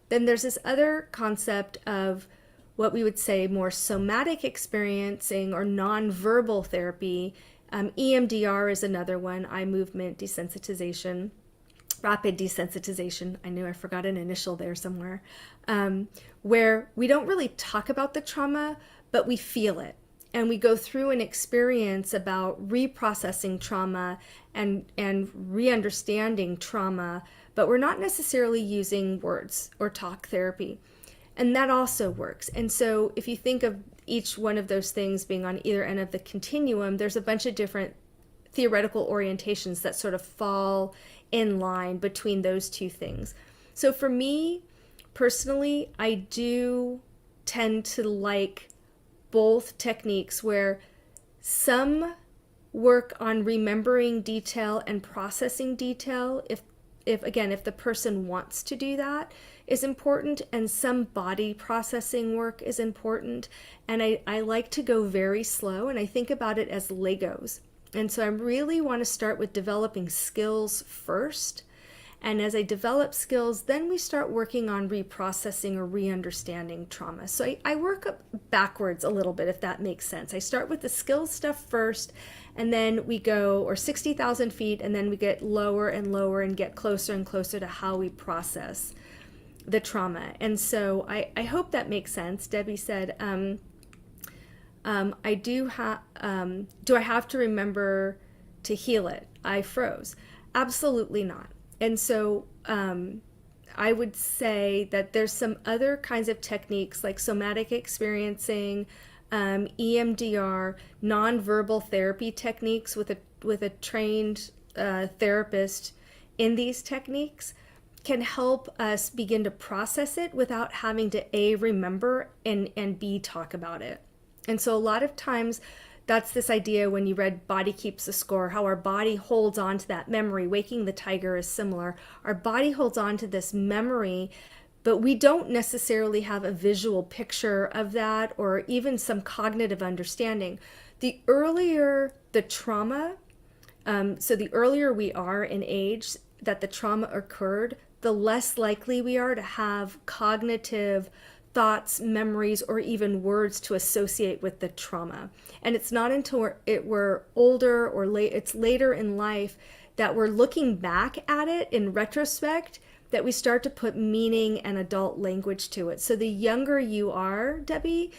Then there's this other concept of what we would say more somatic experiencing or nonverbal therapy. EMDR is another one, eye movement desensitization, rapid desensitization. I knew I forgot an initial there somewhere, where we don't really talk about the trauma, but we feel it. And we go through an experience about reprocessing trauma and re-understanding trauma, but we're not necessarily using words or talk therapy. And that also works. And so if you think of each one of those things being on either end of the continuum, there's a bunch of different theoretical orientations that sort of fall in line between those two things. So for me, personally, I do tend to like both techniques, where some work on remembering detail and processing detail, if the person wants to do that, is important, and some body processing work is important. And I like to go very slow, and I think about it as Legos. And so I really want to start with developing skills first. And as I develop skills, then we start working on reprocessing or re-understanding trauma. So I work up backwards a little bit, if that makes sense. I start with the skills stuff first, and then we go, or 60,000 feet, and then we get lower and lower and get closer and closer to how we process the trauma. And so I hope that makes sense. Debbie said, I do I have to remember to heal it? I froze. Absolutely not. And so I would say that there's some other kinds of techniques like somatic experiencing, EMDR, nonverbal therapy techniques with a trained therapist in these techniques can help us begin to process it without having to A, remember, and B, talk about it. And so a lot of times that's this idea when you read Body Keeps the Score, how our body holds on to that memory. Waking the Tiger is similar. Our body holds on to this memory, but we don't necessarily have a visual picture of that or even some cognitive understanding. The earlier the trauma, so the earlier we are in age that the trauma occurred, the less likely we are to have cognitive thoughts, memories, or even words to associate with the trauma. And it's not until we're older or it's later in life that we're looking back at it in retrospect that we start to put meaning and adult language to it. So the younger you are, Debbie,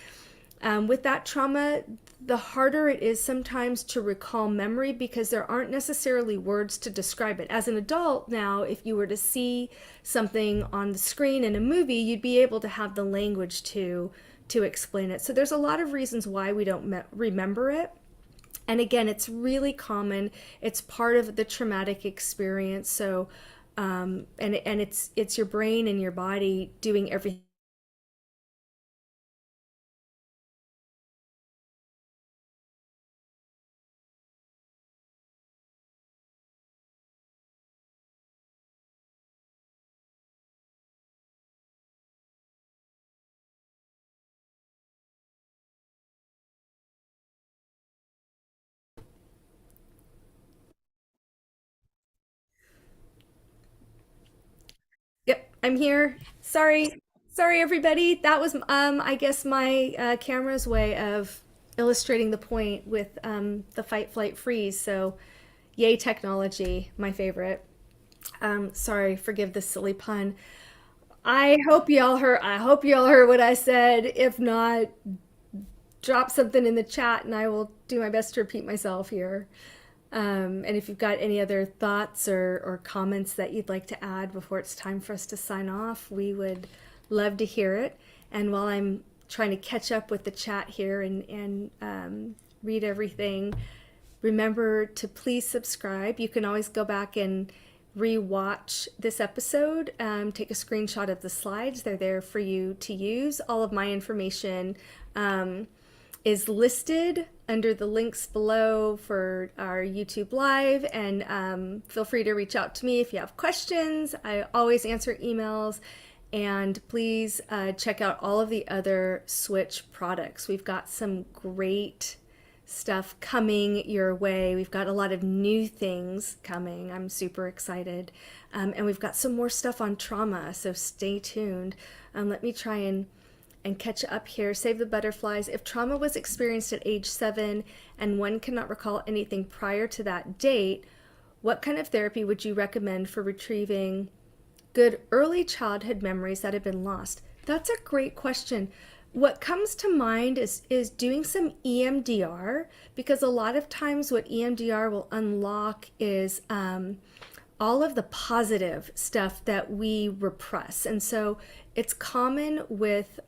with that trauma, the harder it is sometimes to recall memory because there aren't necessarily words to describe it. As an adult now, if you were to see something on the screen in a movie, you'd be able to have the language to explain it. So there's a lot of reasons why we don't remember it. And again, it's really common. It's part of the traumatic experience. So, and it's your brain and your body doing everything. Yep, I'm here. Sorry, everybody. That was, I guess, my camera's way of illustrating the point with the fight, flight, freeze. So, yay, technology, my favorite. Sorry, forgive the silly pun. I hope y'all heard. I hope y'all heard what I said. If not, drop something in the chat, and I will do my best to repeat myself here. And if you've got any other thoughts or comments that you'd like to add before it's time for us to sign off, we would love to hear it. And while I'm trying to catch up with the chat here and read everything, remember to please subscribe. You can always go back and re-watch this episode. Take a screenshot of the slides. They're there for you to use. All of my information is listed under the links below for our YouTube Live, and feel free to reach out to me if you have questions. I always answer emails, and please check out all of the other Switch products. We've got some great stuff coming your way. We've got a lot of new things coming. I'm super excited. And we've got some more stuff on trauma, so stay tuned. Let me try and catch up here. Save the butterflies. If trauma was experienced at age 7 and one cannot recall anything prior to that date, what kind of therapy would you recommend for retrieving good early childhood memories that have been lost? That's a great question. What comes to mind is doing some EMDR, because a lot of times what EMDR will unlock is all of the positive stuff that we repress. And so it's common with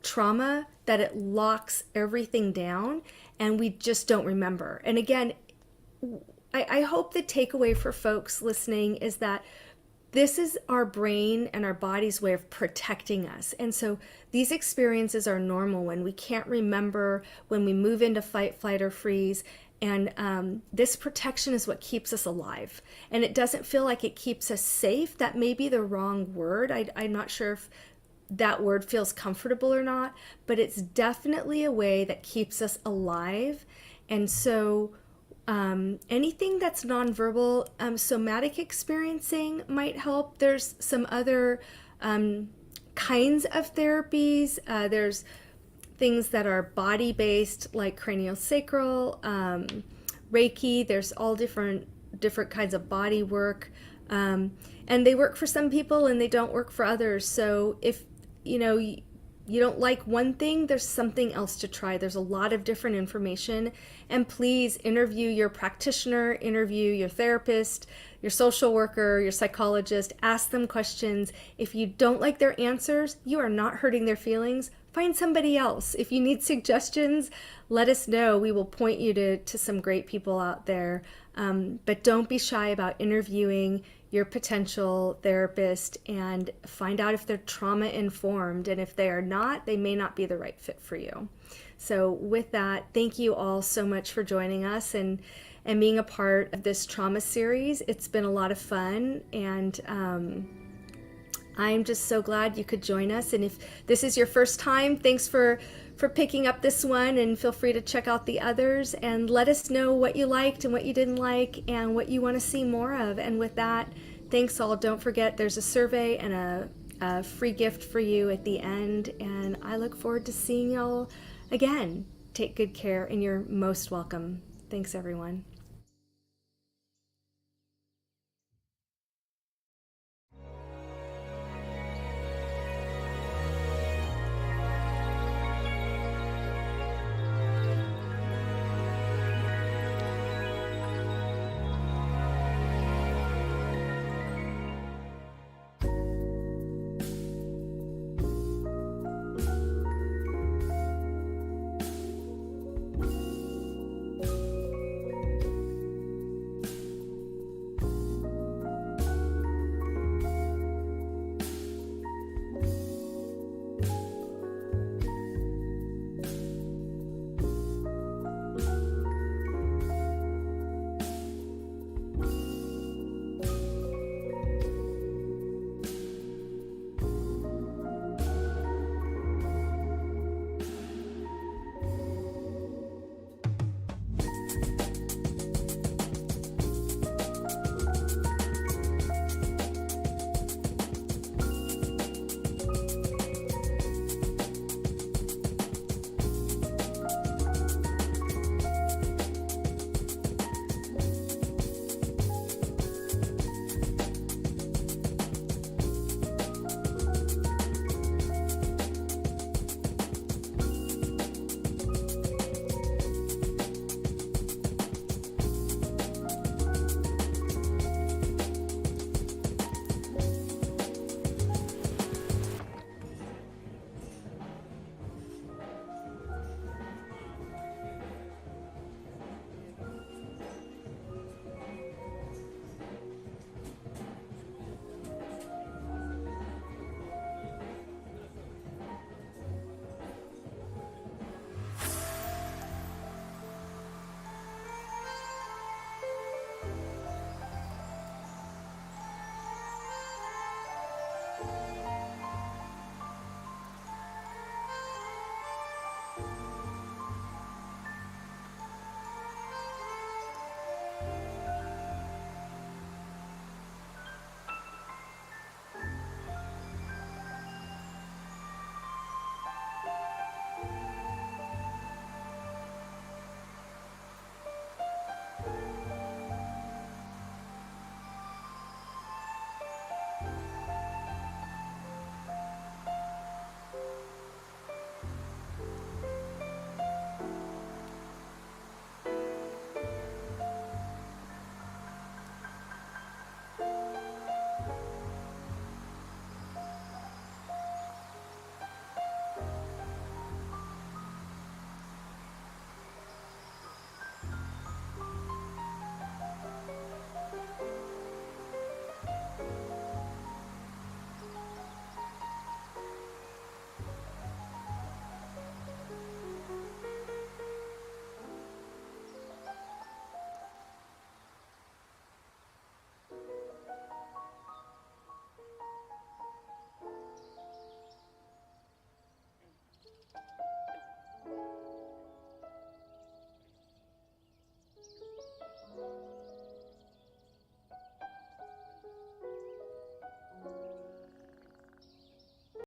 trauma that it locks everything down and we just don't remember. And again, I hope the takeaway for folks listening is that this is our brain and our body's way of protecting us. And so these experiences are normal when we can't remember, when we move into fight, flight, or freeze. And this protection is what keeps us alive. And it doesn't feel like it keeps us safe. That may be the wrong word. I'm not sure if that word feels comfortable or not, but it's definitely a way that keeps us alive. And so anything that's nonverbal, somatic experiencing might help. There's some other kinds of therapies. There's things that are body based, like craniosacral, Reiki. There's all different kinds of body work, and they work for some people and they don't work for others. So if you don't like one thing, there's something else to try. There's a lot of different information. And please interview your practitioner, interview your therapist, your social worker, your psychologist. Ask them questions. If you don't like their answers, you are not hurting their feelings. Find somebody else. If you need suggestions, let us know. We will point you to some great people out there. But don't be shy about interviewing your potential therapist and find out if they're trauma informed. And if they are not, they may not be the right fit for you. So with that, thank you all so much for joining us and being a part of this trauma series. It's been a lot of fun, and I'm just so glad you could join us. And if this is your first time, thanks for picking up this one, and feel free to check out the others and let us know what you liked and what you didn't like and what you want to see more of. And with that, thanks all. Don't forget there's a survey and a free gift for you at the end, and I look forward to seeing y'all again. Take good care, and you're most welcome. Thanks, everyone.